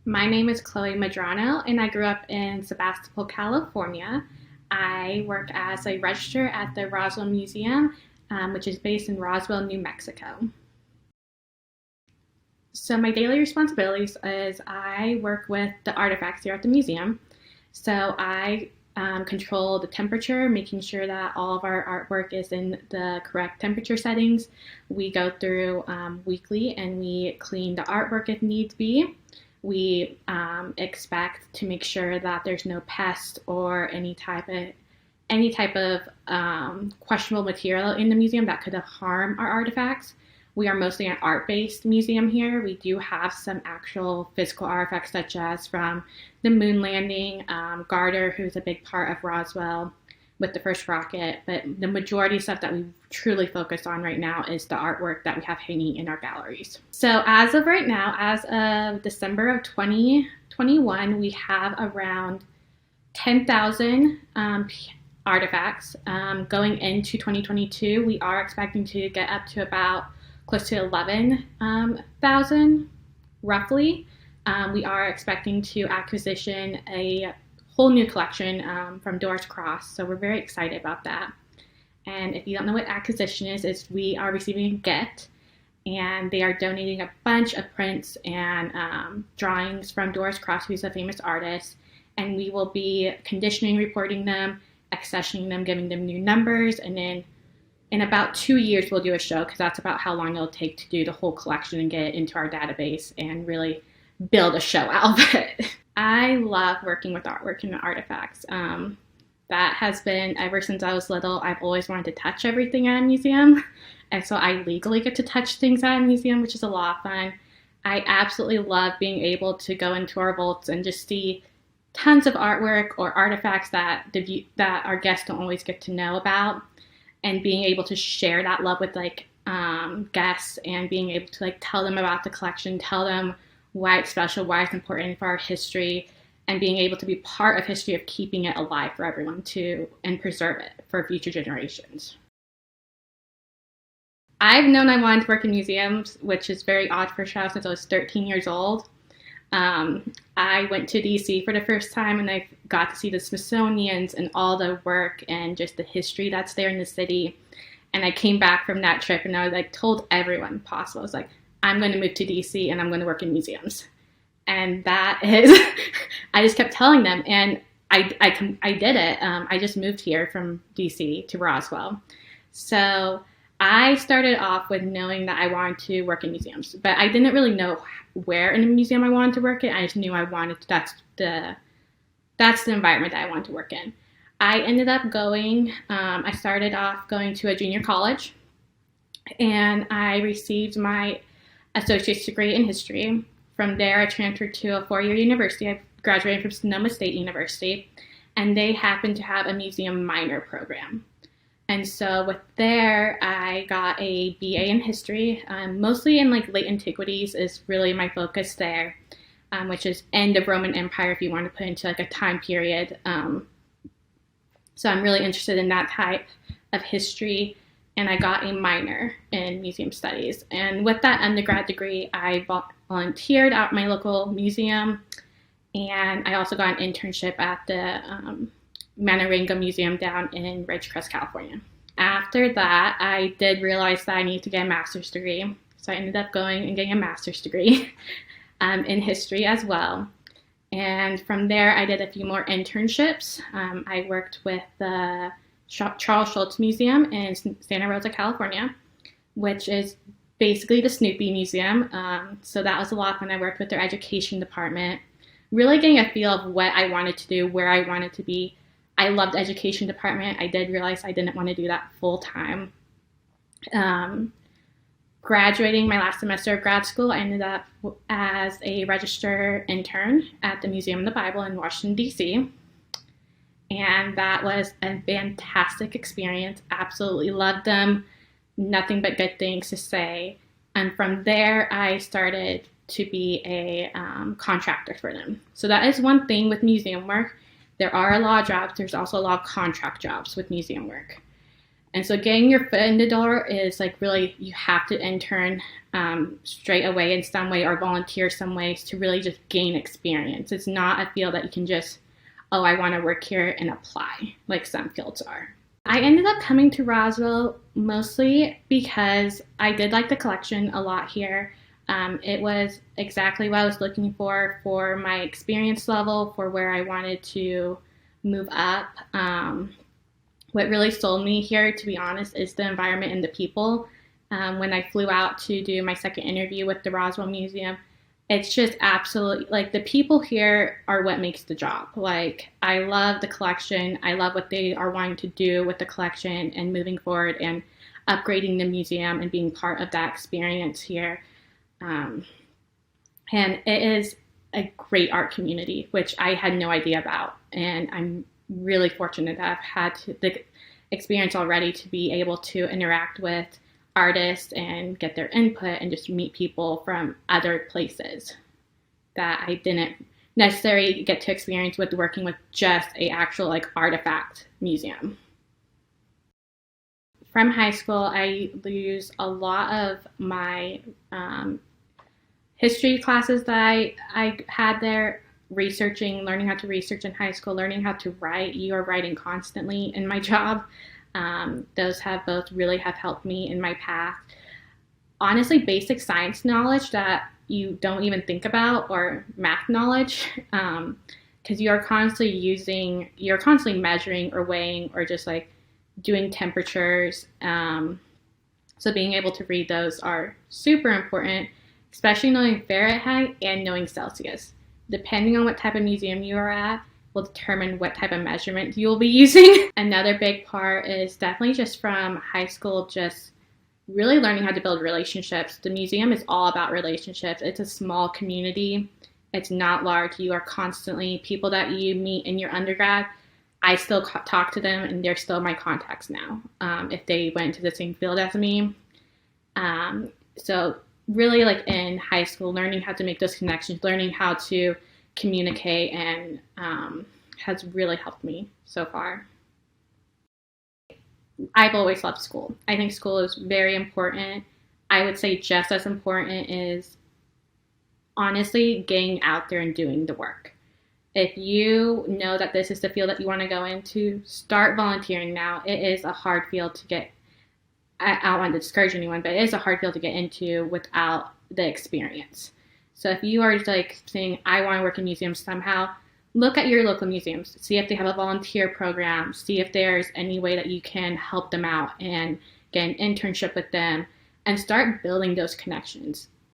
My name is Chloe Madrano, and I grew up in Sebastopol, California. I work as a registrar at the Roswell Museum, which is based in Roswell, New Mexico. So my daily responsibilities is I work with the artifacts here at the museum. So I control the temperature, making sure that all of our artwork is in the correct temperature settings. We go through weekly and we clean the artwork if needs be. We expect to make sure that there's no pests or any type of questionable material in the museum that could harm our artifacts. We are mostly an art-based museum here. We do have some actual physical artifacts, such as from the moon landing, Garter, who's a big part of Roswell with the first rocket. But the majority of stuff that we truly focus on right now is the artwork that we have hanging in our galleries. So as of right now, as of December of 2021, we have around 10,000 artifacts. Going into 2022, we are expecting to get up to about close to 11,000, roughly. We are expecting to acquisition a whole new collection from Doors Cross, so we're very excited about that. And if you don't know what acquisition is we are receiving a gift, and they are donating a bunch of prints and drawings from Doris Cross, who's a famous artist, and we will be conditioning, reporting them, accessioning them, giving them new numbers, and then in about 2 years we'll do a show, because that's about how long it'll take to do the whole collection and get it into our database and really build a show out of it. I love working with artwork and artifacts. That has been, ever since I was little, I've always wanted to touch everything at a museum. And so I legally get to touch things at a museum, which is a lot of fun. I absolutely love being able to go into our vaults and just see tons of artwork or artifacts that our guests don't always get to know about, and being able to share that love with guests, and being able to tell them about the collection, tell them why it's special, why it's important for our history, and being able to be part of history of keeping it alive for everyone and preserve it for future generations. I've known I wanted to work in museums, which is very odd for a child, since I was 13 years old. I went to DC for the first time, and I got to see the Smithsonian's and all the work and just the history that's there in the city. And I came back from that trip, and I told everyone possible. I was like, I'm going to move to DC and I'm going to work in museums. And that is, I just kept telling them, and I did it. I just moved here from DC to Roswell. So I started off with knowing that I wanted to work in museums, but I didn't really know where in a museum I wanted to work in. I just knew that's the environment that I wanted to work in. I ended up I started off going to a junior college, and I received my associate's degree in history. From there, I transferred to a 4-year university. I graduated from Sonoma State University, and they happened to have a museum minor program. And so with there, I got a BA in history, mostly in late antiquities is really my focus there, which is end of Roman Empire if you want to put into a time period. So I'm really interested in that type of history, and I got a minor in museum studies. And with that undergrad degree, I volunteered at my local museum, and I also got an internship at the Manaringa Museum down in Registrars, California. After that, I did realize that I needed to get a master's degree. So I ended up going and getting a master's degree in history as well. And from there, I did a few more internships. I worked with the Charles Schulz Museum in Santa Rosa, California, which is basically the Snoopy Museum. So that was a lot of fun. I worked with their education department, really getting a feel of what I wanted to do, where I wanted to be. I loved education department. I did realize I didn't want to do that full time. Graduating my last semester of grad school, I ended up as a register intern at the Museum of the Bible in Washington, D.C. And that was a fantastic experience. Absolutely loved them. Nothing but good things to say. And from there, I started to be a contractor for them. So that is one thing with museum work. There are a lot of jobs. There's also a lot of contract jobs with museum work. And so getting your foot in the door is like really, you have to intern straight away in some way or volunteer some ways to really just gain experience. It's not a field that you can just, oh, I want to work here and apply like some fields are. I ended up coming to Roswell mostly because I did like the collection a lot here. It was exactly what I was looking for my experience level, for where I wanted to move up. What really sold me here, to be honest, is the environment and the people. When I flew out to do my second interview with the Roswell Museum, it's just absolutely, like, the people here are what makes the job. Like, I love the collection. I love what they are wanting to do with the collection and moving forward and upgrading the museum and being part of that experience here. And it is a great art community, which I had no idea about. And I'm really fortunate that I've had the experience already to be able to interact with artists and get their input and just meet people from other places that I didn't necessarily get to experience with working with just a actual like artifact museum. From high school, I used a lot of my history classes that I had there, learning how to research in high school, learning how to write. You are writing constantly in my job. Those have both really have helped me in my path. Honestly, basic science knowledge that you don't even think about, or math knowledge, because you're constantly measuring or weighing or just like doing temperatures. So being able to read those are super important, especially knowing Fahrenheit and knowing Celsius. Depending on what type of museum you are at, will determine what type of measurement you'll be using. Another big part is definitely just from high school, just really learning how to build relationships. The museum is all about relationships. It's a small community. It's not large. You are constantly, people that you meet in your undergrad, I still talk to them and they're still my contacts now, if they went to the same field as me. So really, like in high school, learning how to make those connections, learning how to communicate, and has really helped me so far. I've always loved school. I think school is very important. I would say just as important is honestly getting out there and doing the work. If you know that this is the field that you want to go into, start volunteering now. It is a hard field to get. I don't want to discourage anyone, but it is a hard field to get into without the experience. So if you are like saying, I want to work in museums somehow, look at your local museums, see if they have a volunteer program, see if there's any way that you can help them out and get an internship with them, and start building those connections.